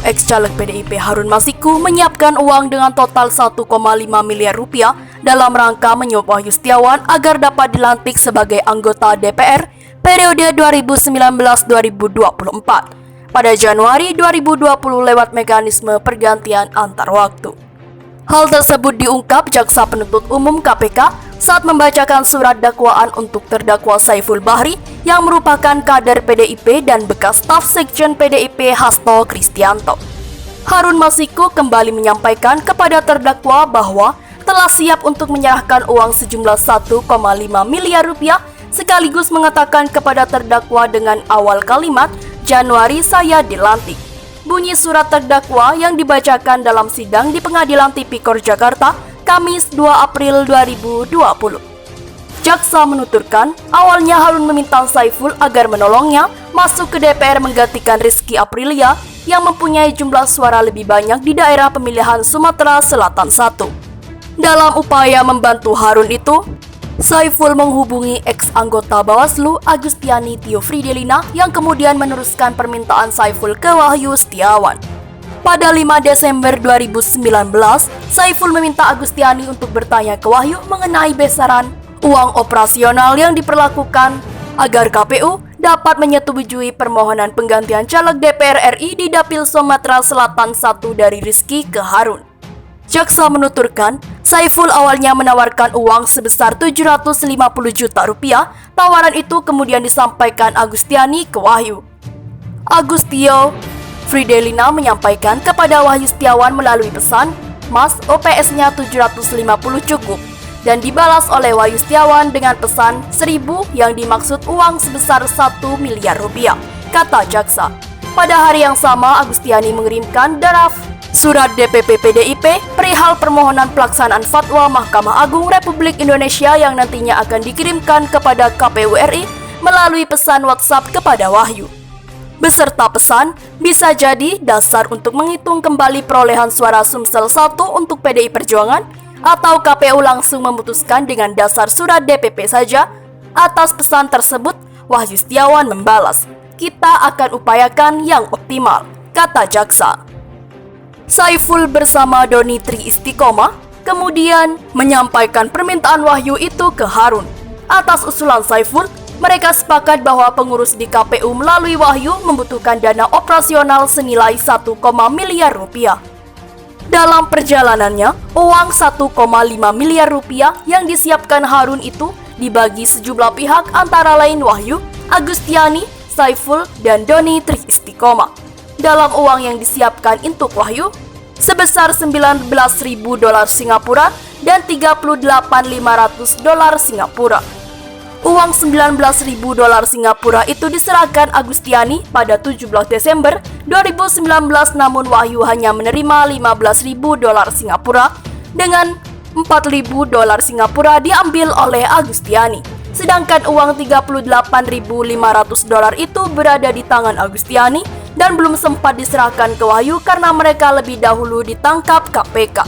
ex-caleg PDIP Harun Masiku menyiapkan uang dengan total 1,5 miliar rupiah dalam rangka menyuap Wahyu Setiawan agar dapat dilantik sebagai anggota DPR periode 2019-2024 pada Januari 2020 lewat mekanisme pergantian antar waktu. Hal tersebut diungkap Jaksa Penuntut Umum KPK saat membacakan surat dakwaan untuk terdakwa Saiful Bahri yang merupakan kader PDIP dan bekas staf sekjen PDIP Hasto Kristianto. Harun Masiku kembali menyampaikan kepada terdakwa bahwa telah siap untuk menyerahkan uang sejumlah 1,5 miliar rupiah sekaligus mengatakan kepada terdakwa dengan awal kalimat, "Januari saya dilantik." Bunyi surat terdakwa yang dibacakan dalam sidang di Pengadilan Tipikor Jakarta, Kamis 2 April 2020. Jaksa menuturkan, awalnya Harun meminta Saiful agar menolongnya masuk ke DPR menggantikan Rizky Aprilia yang mempunyai jumlah suara lebih banyak di daerah pemilihan Sumatera Selatan 1. Dalam upaya membantu Harun itu, Saiful menghubungi ex-anggota Bawaslu Agustiani Tio Fridelina yang kemudian meneruskan permintaan Saiful ke Wahyu Setiawan. Pada 5 Desember 2019, Saiful meminta Agustiani untuk bertanya ke Wahyu mengenai besaran uang operasional yang diperlakukan agar KPU dapat menyetujui permohonan penggantian caleg DPR RI di Dapil Sumatera Selatan 1 dari Rizky ke Harun. Jaksa menuturkan, Saiful awalnya menawarkan uang sebesar 750 juta rupiah. Tawaran itu kemudian disampaikan Agustiani ke Wahyu. Tio Fridelina menyampaikan kepada Wahyu Setiawan melalui pesan, "Mas, OPS-nya 750 cukup." Dan dibalas oleh Wahyu Setiawan dengan pesan 1.000 yang dimaksud uang sebesar 1 miliar rupiah, kata jaksa. Pada hari yang sama, Agustiani mengirimkan draft surat DPP PDIP perihal permohonan pelaksanaan fatwa Mahkamah Agung Republik Indonesia yang nantinya akan dikirimkan kepada KPU RI melalui pesan WhatsApp kepada Wahyu. Beserta pesan, bisa jadi dasar untuk menghitung kembali perolehan suara Sumsel 1 untuk PDI Perjuangan, atau KPU langsung memutuskan dengan dasar surat DPP saja. Atas pesan tersebut, Wahyu Setiawan membalas, "Kita akan upayakan yang optimal," kata jaksa. Saiful bersama Doni Tri Istiqomah kemudian menyampaikan permintaan Wahyu itu ke Harun. Atas usulan Saiful, mereka sepakat bahwa pengurus di KPU melalui Wahyu membutuhkan dana operasional senilai 1, miliar rupiah. Dalam perjalanannya, uang 1,5 miliar rupiah yang disiapkan Harun itu dibagi sejumlah pihak antara lain Wahyu, Agustiani, Saiful, dan Doni Tri Istiqomah. Dalam uang yang disiapkan untuk Wahyu sebesar $19.000 Singapura dan $38.500 Singapura. Uang $19.000 Singapura itu diserahkan Agustiani pada 17 Desember 2019, namun Wahyu hanya menerima $15.000 Singapura dengan $4.000 Singapura diambil oleh Agustiani. Sedangkan uang $38.500 itu berada di tangan Agustiani dan belum sempat diserahkan ke Wahyu karena mereka lebih dahulu ditangkap KPK.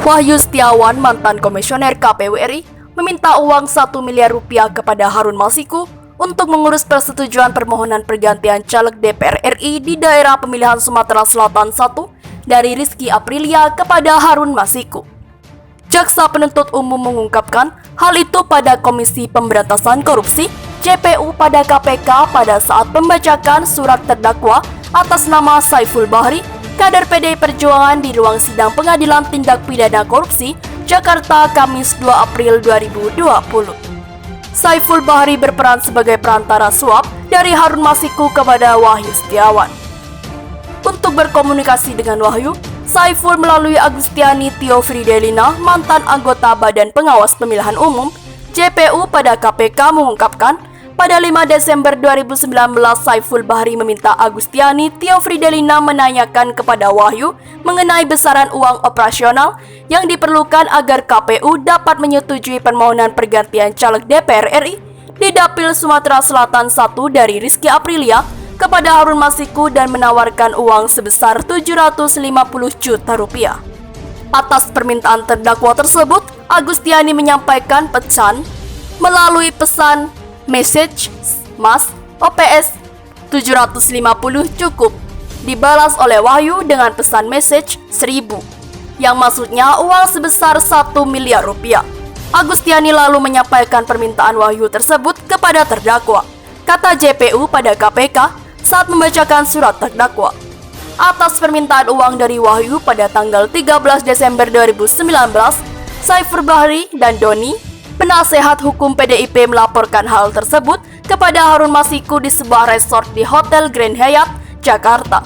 Wahyu Setiawan, mantan komisioner KPU RI, meminta uang 1 miliar rupiah kepada Harun Masiku untuk mengurus persetujuan permohonan pergantian caleg DPR RI di daerah pemilihan Sumatera Selatan 1 dari Rizky Aprilia kepada Harun Masiku. Jaksa Penuntut Umum mengungkapkan hal itu pada Komisi Pemberantasan Korupsi JPU pada KPK pada saat pembacakan surat terdakwa atas nama Saiful Bahri, kader PDI Perjuangan di ruang sidang Pengadilan Tindak Pidana Korupsi, Jakarta, Kamis 2 April 2020. Saiful Bahri berperan sebagai perantara suap dari Harun Masiku kepada Wahyu Setiawan. Untuk berkomunikasi dengan Wahyu, Saiful melalui Agustiani Tio Fridelina, mantan anggota Badan Pengawas Pemilihan Umum JPU pada KPK, mengungkapkan, pada 5 Desember 2019, Saiful Bahri meminta Agustiani Tio Fridelina menanyakan kepada Wahyu mengenai besaran uang operasional yang diperlukan agar KPU dapat menyetujui permohonan pergantian caleg DPR RI di Dapil Sumatera Selatan 1 dari Rizky Aprilia kepada Harun Masiku dan menawarkan uang sebesar 750 juta rupiah. Atas permintaan terdakwa tersebut, Agustiani menyampaikan pesan melalui pesan message, "Mas, OPS 750 cukup," dibalas oleh Wahyu dengan pesan message 1000, yang maksudnya uang sebesar 1 miliar rupiah. Agustiani lalu menyampaikan permintaan Wahyu tersebut kepada terdakwa, kata JPU pada KPK saat membacakan surat terdakwa. Atas permintaan uang dari Wahyu pada tanggal 13 Desember 2019, Saiful Bahri dan Doni, penasehat hukum PDIP, melaporkan hal tersebut kepada Harun Masiku di sebuah resort di Hotel Grand Hyatt, Jakarta.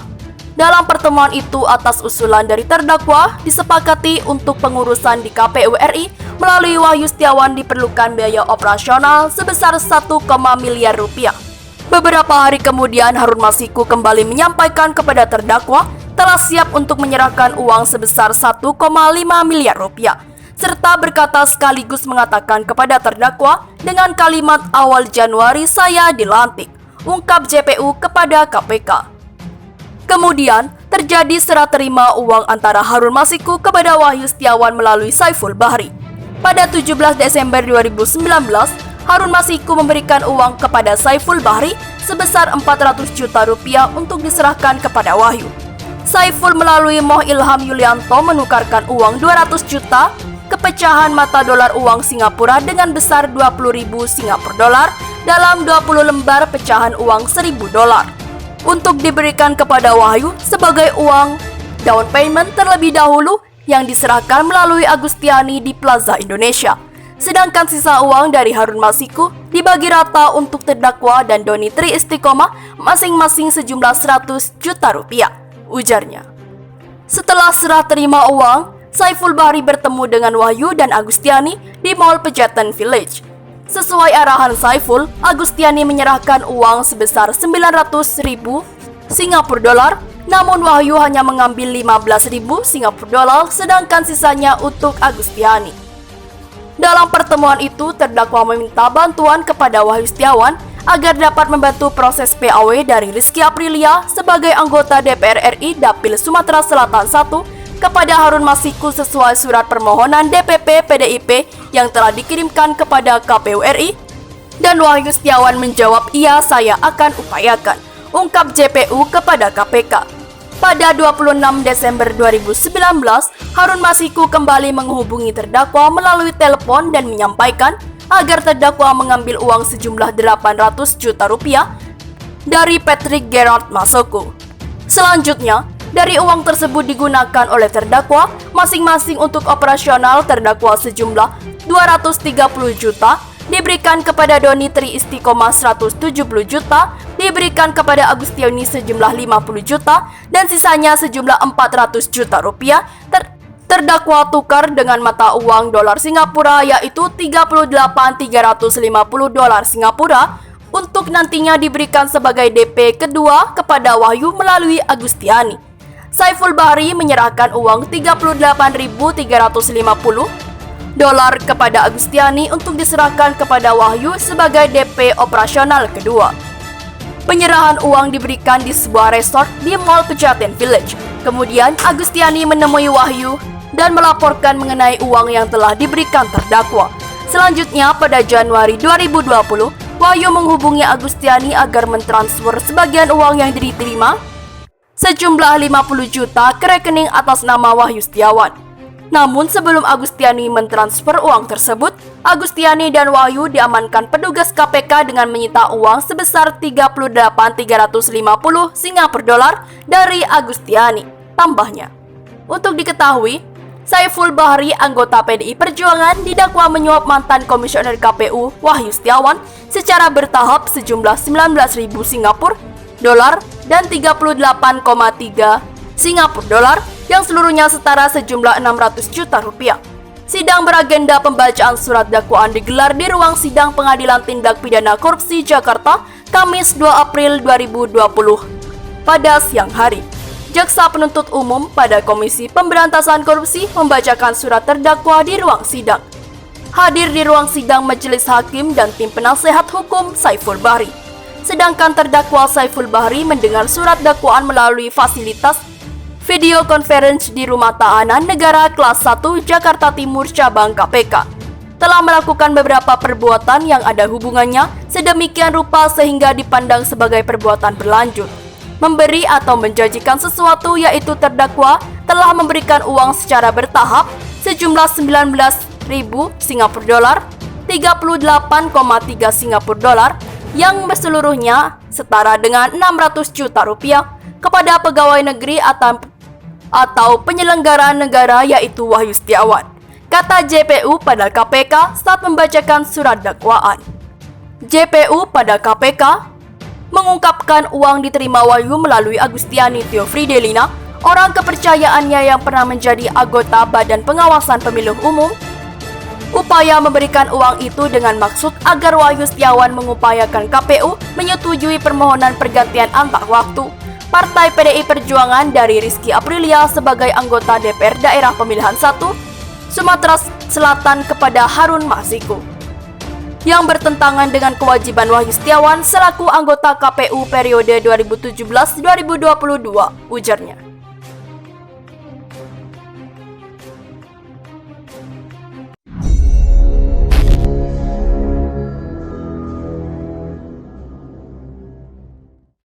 Dalam pertemuan itu, atas usulan dari terdakwa, disepakati untuk pengurusan di KPU RI melalui Wahyu Setiawan diperlukan biaya operasional sebesar 1, miliar rupiah. Beberapa hari kemudian, Harun Masiku kembali menyampaikan kepada terdakwa telah siap untuk menyerahkan uang sebesar 1,5 miliar rupiah, serta berkata sekaligus mengatakan kepada terdakwa dengan kalimat awal Januari saya dilantik, ungkap JPU kepada KPK. Kemudian, terjadi serah terima uang antara Harun Masiku kepada Wahyu Setiawan melalui Saiful Bahri. Pada 17 Desember 2019, Harun Masiku memberikan uang kepada Saiful Bahri sebesar 400 juta rupiah untuk diserahkan kepada Wahyu. Saiful melalui Moh Ilham Yulianto menukarkan uang 200 juta ke pecahan mata dolar uang Singapura dengan besar 20.000 Singapura dolar dalam 20 lembar pecahan uang 1.000 dolar. Untuk diberikan kepada Wahyu sebagai uang down payment terlebih dahulu yang diserahkan melalui Agustiani di Plaza Indonesia. Sedangkan sisa uang dari Harun Masiku dibagi rata untuk terdakwa dan Doni Tri Istiqomah masing-masing sejumlah 100 juta rupiah, ujarnya. Setelah serah terima uang, Saiful Bahri bertemu dengan Wahyu dan Agustiani di Mall Pejaten Village. Sesuai arahan Saiful, Agustiani menyerahkan uang sebesar 900.000 Singapura dolar, namun Wahyu hanya mengambil 15.000 Singapura dolar, sedangkan sisanya untuk Agustiani. Dalam pertemuan itu, terdakwa meminta bantuan kepada Wahyu Setiawan agar dapat membantu proses PAW dari Rizky Aprilia sebagai anggota DPR RI Dapil Sumatera Selatan 1 kepada Harun Masiku sesuai surat permohonan DPP PDIP yang telah dikirimkan kepada KPU RI, dan Wahyu Setiawan menjawab, iya saya akan upayakan, ungkap JPU kepada KPK. Pada 26 Desember 2019, Harun Masiku kembali menghubungi terdakwa melalui telepon dan menyampaikan agar terdakwa mengambil uang sejumlah 800 juta rupiah dari Patrick Gerard Masoko. Selanjutnya, dari uang tersebut digunakan oleh terdakwa masing-masing untuk operasional. Terdakwa sejumlah 230 juta diberikan kepada Doni Tri Istiqomah, 170 juta diberikan kepada Agustiani sejumlah 50 juta dan sisanya sejumlah 400 juta rupiah terdakwa tukar dengan mata uang dolar Singapura, yaitu 38.350 dolar Singapura untuk nantinya diberikan sebagai DP kedua kepada Wahyu melalui Agustiani. Saiful Bahri menyerahkan uang 38.350 dolar kepada Agustiani untuk diserahkan kepada Wahyu sebagai DP operasional kedua. Penyerahan uang diberikan di sebuah resort di Mall Pejaten Village. Kemudian Agustiani menemui Wahyu dan melaporkan mengenai uang yang telah diberikan terdakwa. Selanjutnya pada Januari 2020, Wahyu menghubungi Agustiani agar mentransfer sebagian uang yang diterima sejumlah 50 juta ke rekening atas nama Wahyu Setiawan. Namun sebelum Agustiani mentransfer uang tersebut, Agustiani dan Wahyu diamankan petugas KPK dengan menyita uang sebesar 38.350 Singapura dolar dari Agustiani. Tambahnya, untuk diketahui, Saiful Bahri, anggota PDI Perjuangan, didakwa menyuap mantan komisioner KPU Wahyu Setiawan secara bertahap sejumlah 19.000 Singapura dolar dan 38,3 Singapura dolar yang seluruhnya setara sejumlah 600 juta rupiah. Sidang beragenda pembacaan surat dakwaan digelar di ruang sidang Pengadilan Tindak Pidana Korupsi Jakarta, Kamis 2 April 2020. Pada siang hari, Jaksa Penuntut Umum pada Komisi Pemberantasan Korupsi membacakan surat terdakwa di ruang sidang. Hadir di ruang sidang majelis hakim dan tim penasehat hukum Saiful Bahri. Sedangkan terdakwa Saiful Bahri mendengar surat dakwaan melalui fasilitas video conference di Rumah Tahanan Negara Kelas 1 Jakarta Timur Cabang KPK. Telah melakukan beberapa perbuatan yang ada hubungannya sedemikian rupa sehingga dipandang sebagai perbuatan berlanjut. memberi atau menjanjikan sesuatu, yaitu terdakwa telah memberikan uang secara bertahap sejumlah 19.000 Singapura dolar, 38,3 Singapura dolar yang seluruhnya setara dengan 600 juta rupiah kepada pegawai negeri atau penyelenggara negara, yaitu Wahyu Setiawan, kata JPU pada KPK saat membacakan surat dakwaan. JPU pada KPK mengungkapkan uang diterima Wahyu melalui Agustiani Theofridelina, orang kepercayaannya yang pernah menjadi anggota Badan Pengawasan Pemilu Umum. Upaya memberikan uang itu dengan maksud agar Wahyu Setiawan mengupayakan KPU menyetujui permohonan pergantian antar waktu Partai PDI Perjuangan dari Rizky Aprilia sebagai anggota DPR Daerah Pemilihan 1 Sumatera Selatan kepada Harun Masiku, yang bertentangan dengan kewajiban Wahyu Setiawan selaku anggota KPU periode 2017-2022, ujarnya.